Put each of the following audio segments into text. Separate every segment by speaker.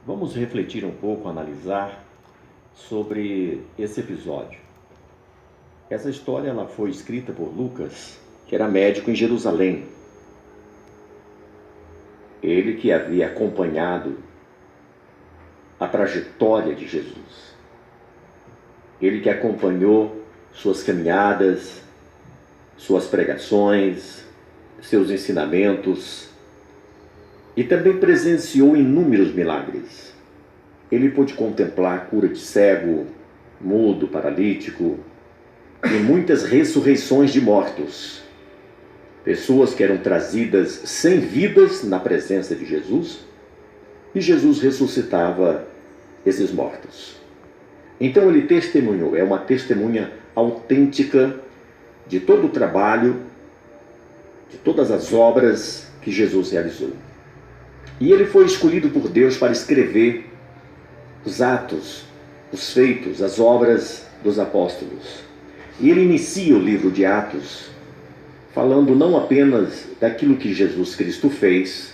Speaker 1: Vamos refletir um pouco, analisar sobre esse episódio. Essa história ela foi escrita por Lucas, que era médico em Jerusalém. Ele que havia acompanhado a trajetória de Jesus. Ele que acompanhou suas caminhadas, suas pregações, seus ensinamentos e também presenciou inúmeros milagres. Ele pôde contemplar a cura de cego, mudo, paralítico e muitas ressurreições de mortos. Pessoas que eram trazidas sem vidas na presença de Jesus e Jesus ressuscitava esses mortos. Então ele testemunhou, é uma testemunha autêntica de todo o trabalho, de todas as obras que Jesus realizou. E ele foi escolhido por Deus para escrever os atos, os feitos, as obras dos apóstolos. E ele inicia o livro de Atos falando não apenas daquilo que Jesus Cristo fez,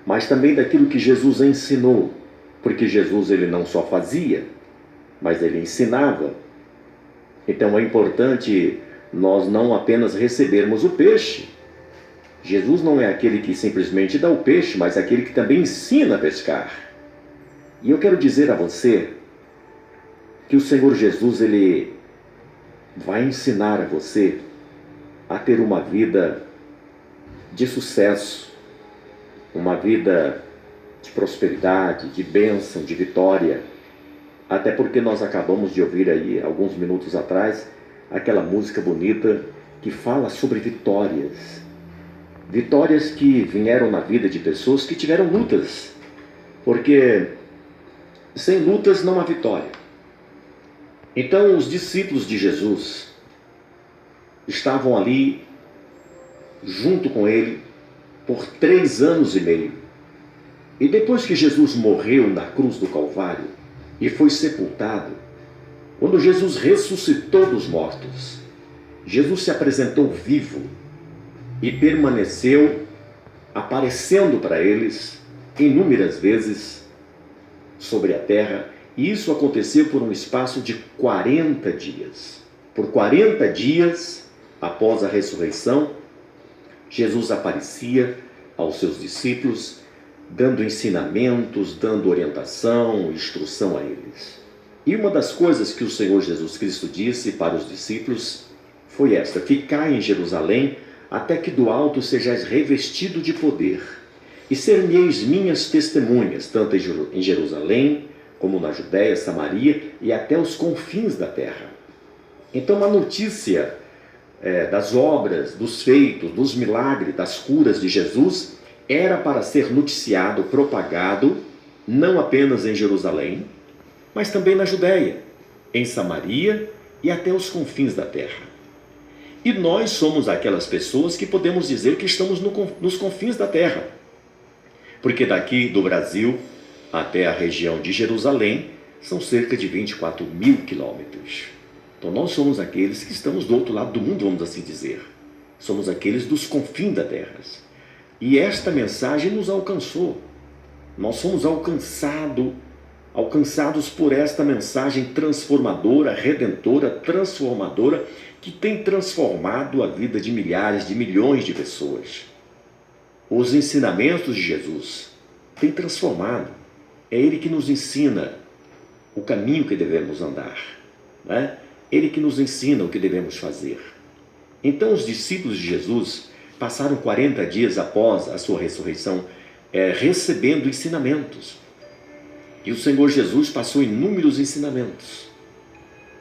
Speaker 1: mas também daquilo que Jesus ensinou, porque Jesus ele não só fazia, mas ele ensinava. Então é importante nós não apenas recebermos o peixe. Jesus não é aquele que simplesmente dá o peixe, mas aquele que também ensina a pescar. E eu quero dizer a você que o Senhor Jesus ele vai ensinar a você a ter uma vida de sucesso, uma vida de prosperidade, de bênção, de vitória. Até porque nós acabamos de ouvir aí, alguns minutos atrás, aquela música bonita que fala sobre vitórias. Vitórias que vieram na vida de pessoas que tiveram lutas. Porque sem lutas não há vitória. Então os discípulos de Jesus estavam ali junto com ele por 3 anos e meio. E depois que Jesus morreu na cruz do Calvário e foi sepultado, quando Jesus ressuscitou dos mortos, Jesus se apresentou vivo e permaneceu aparecendo para eles inúmeras vezes sobre a terra. E isso aconteceu por um espaço de 40 dias. Por 40 dias, após a ressurreição, Jesus aparecia aos seus discípulos, dando ensinamentos, dando orientação, instrução a eles. E uma das coisas que o Senhor Jesus Cristo disse para os discípulos foi esta: ficai em Jerusalém, até que do alto sejais revestido de poder, e ser-me-eis minhas testemunhas, tanto em Jerusalém, como na Judéia, Samaria e até os confins da terra. Então a notícia das obras, dos feitos, dos milagres, das curas de Jesus era para ser noticiado, propagado, não apenas em Jerusalém, mas também na Judéia, em Samaria e até os confins da terra. E nós somos aquelas pessoas que podemos dizer que estamos nos confins da terra. Porque daqui do Brasil até a região de Jerusalém são cerca de 24 mil quilômetros. Então nós somos aqueles que estamos do outro lado do mundo, vamos assim dizer. Somos aqueles dos confins da terra. E esta mensagem nos alcançou. Nós somos alcançados por esta mensagem transformadora, redentora, transformadora, que tem transformado a vida de milhares, de milhões de pessoas. Os ensinamentos de Jesus têm transformado. É Ele que nos ensina o caminho que devemos andar, né? Ele que nos ensina o que devemos fazer. Então os discípulos de Jesus passaram 40 dias após a sua ressurreição recebendo ensinamentos. E o Senhor Jesus passou inúmeros ensinamentos.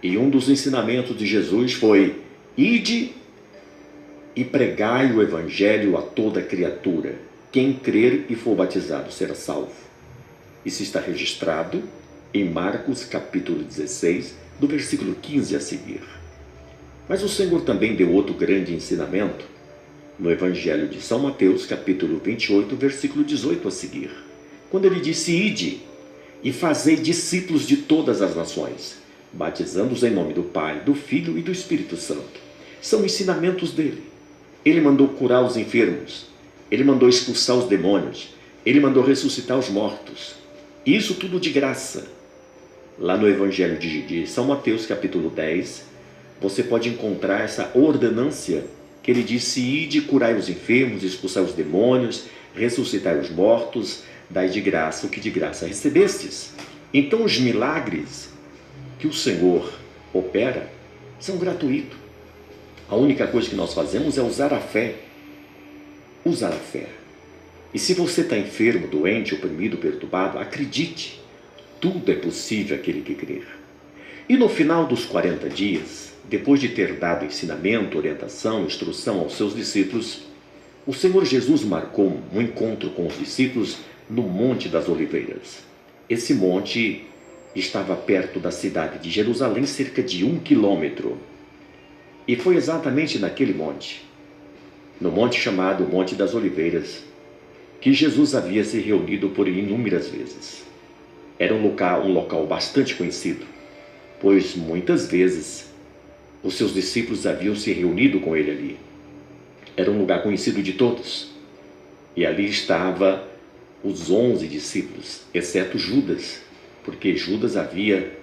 Speaker 1: E um dos ensinamentos de Jesus foi: ide e pregai o evangelho a toda criatura. Quem crer e for batizado será salvo. Isso está registrado em Marcos capítulo 16, do versículo 15 a seguir. Mas o Senhor também deu outro grande ensinamento no Evangelho de São Mateus, capítulo 28, versículo 18 a seguir, quando ele disse: ide e fazei discípulos de todas as nações, batizando-os em nome do Pai, do Filho e do Espírito Santo. São ensinamentos dele. Ele mandou curar os enfermos, ele mandou expulsar os demônios, ele mandou ressuscitar os mortos. Isso tudo de graça. Lá no Evangelho de São Mateus, capítulo 10, você pode encontrar essa ordenância que ele disse: ide, curai os enfermos, expulsai os demônios, ressuscitai os mortos, dai de graça o que de graça recebestes. Então os milagres que o Senhor opera são gratuitos. A única coisa que nós fazemos é usar a fé. Usar a fé. E se você está enfermo, doente, oprimido, perturbado, acredite, tudo é possível àquele que crer. E no final dos 40 dias, depois de ter dado ensinamento, orientação, instrução aos seus discípulos, o Senhor Jesus marcou um encontro com os discípulos no Monte das Oliveiras. Esse monte estava perto da cidade de Jerusalém, cerca de 1 quilômetro. E foi exatamente naquele monte, no monte chamado Monte das Oliveiras, que Jesus havia se reunido por inúmeras vezes. Era um local bastante conhecido, pois muitas vezes os seus discípulos haviam se reunido com ele ali. Era um lugar conhecido de todos. E ali estava os 11 discípulos, exceto Judas, porque Judas havia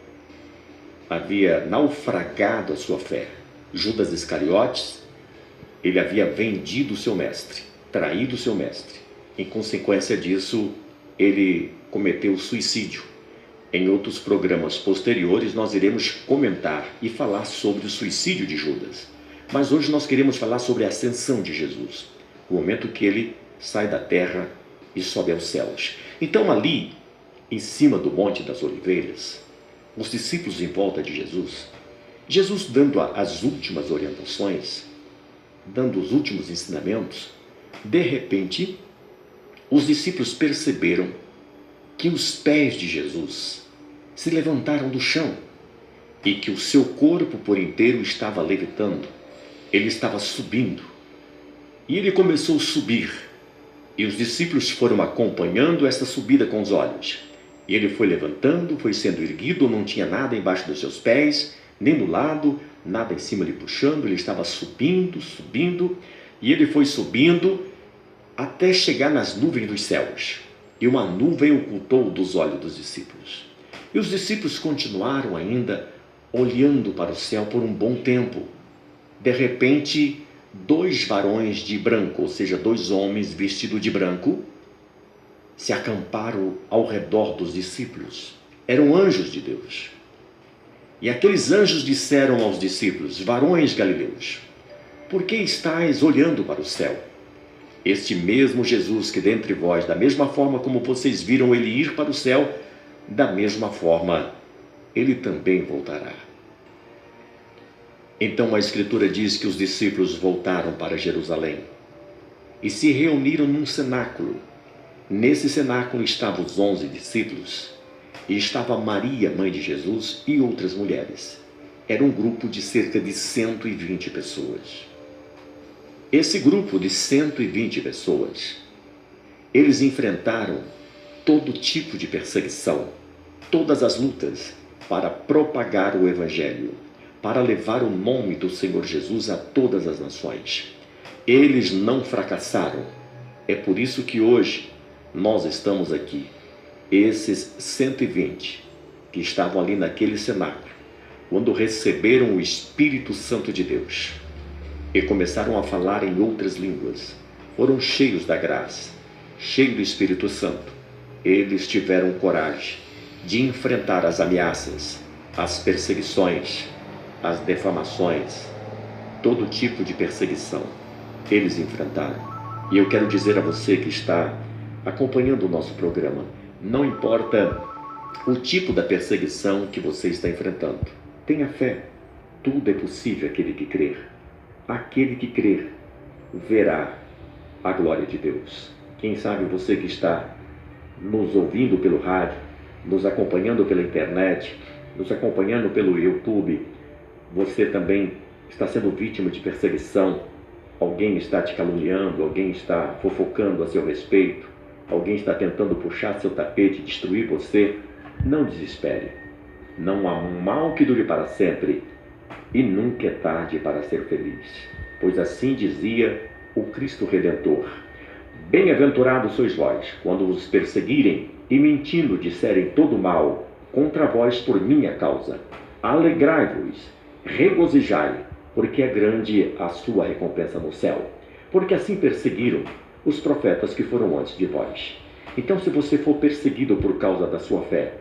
Speaker 1: naufragado a sua fé. Judas Iscariotes, ele havia vendido o seu mestre, traído o seu mestre. Em consequência disso, ele cometeu suicídio. Em outros programas posteriores, nós iremos comentar e falar sobre o suicídio de Judas. Mas hoje nós queremos falar sobre a ascensão de Jesus, o momento que ele sai da terra e sobe aos céus. Então ali, em cima do Monte das Oliveiras, os discípulos em volta de Jesus dando as últimas orientações, dando os últimos ensinamentos, de repente, os discípulos perceberam que os pés de Jesus se levantaram do chão e que o seu corpo por inteiro estava levitando. Ele estava subindo. E ele começou a subir. E os discípulos foram acompanhando essa subida com os olhos. E ele foi levantando, foi sendo erguido, não tinha nada embaixo dos seus pés, nem do lado, nada em cima lhe puxando. Ele estava subindo, subindo, e ele foi subindo até chegar nas nuvens dos céus. E uma nuvem ocultou dos olhos dos discípulos. E os discípulos continuaram ainda olhando para o céu por um bom tempo. De repente, 2 varões de branco, ou seja, 2 homens vestidos de branco, se acamparam ao redor dos discípulos. Eram anjos de Deus. E aqueles anjos disseram aos discípulos: varões galileus, por que estáis olhando para o céu? Este mesmo Jesus que dentre vós, da mesma forma como vocês viram ele ir para o céu, da mesma forma ele também voltará. Então a Escritura diz que os discípulos voltaram para Jerusalém e se reuniram num cenáculo. Nesse cenáculo estavam os 11 discípulos e estava Maria, mãe de Jesus, e outras mulheres. Era um grupo de cerca de 120 pessoas. Esse grupo de 120 pessoas, eles enfrentaram todo tipo de perseguição, todas as lutas para propagar o Evangelho, para levar o nome do Senhor Jesus a todas as nações. Eles não fracassaram. É por isso que hoje nós estamos aqui. Esses 120 que estavam ali naquele cenáculo, quando receberam o Espírito Santo de Deus e começaram a falar em outras línguas, foram cheios da graça, cheios do Espírito Santo. Eles tiveram coragem de enfrentar as ameaças, as perseguições, as defamações, todo tipo de perseguição. Eles enfrentaram. E eu quero dizer a você que está acompanhando o nosso programa, não importa o tipo da perseguição que você está enfrentando, tenha fé. Tudo é possível àquele que crer. Aquele que crer verá a glória de Deus. Quem sabe você que está nos ouvindo pelo rádio, nos acompanhando pela internet, nos acompanhando pelo YouTube, você também está sendo vítima de perseguição. Alguém está te caluniando, alguém está fofocando a seu respeito, alguém está tentando puxar seu tapete, destruir você. Não desespere. Não há mal que dure para sempre, e nunca é tarde para ser feliz, pois assim dizia o Cristo Redentor: bem-aventurados sois vós, quando vos perseguirem e mentindo disserem todo mal contra vós por minha causa, alegrai-vos, regozijai, porque é grande a sua recompensa no céu, porque assim perseguiram os profetas que foram antes de vós. Então, se você for perseguido por causa da sua fé,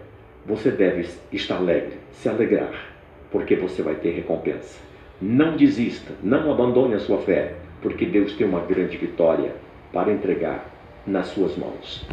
Speaker 1: você deve estar alegre, se alegrar, porque você vai ter recompensa. Não desista, não abandone a sua fé, porque Deus tem uma grande vitória para entregar nas suas mãos.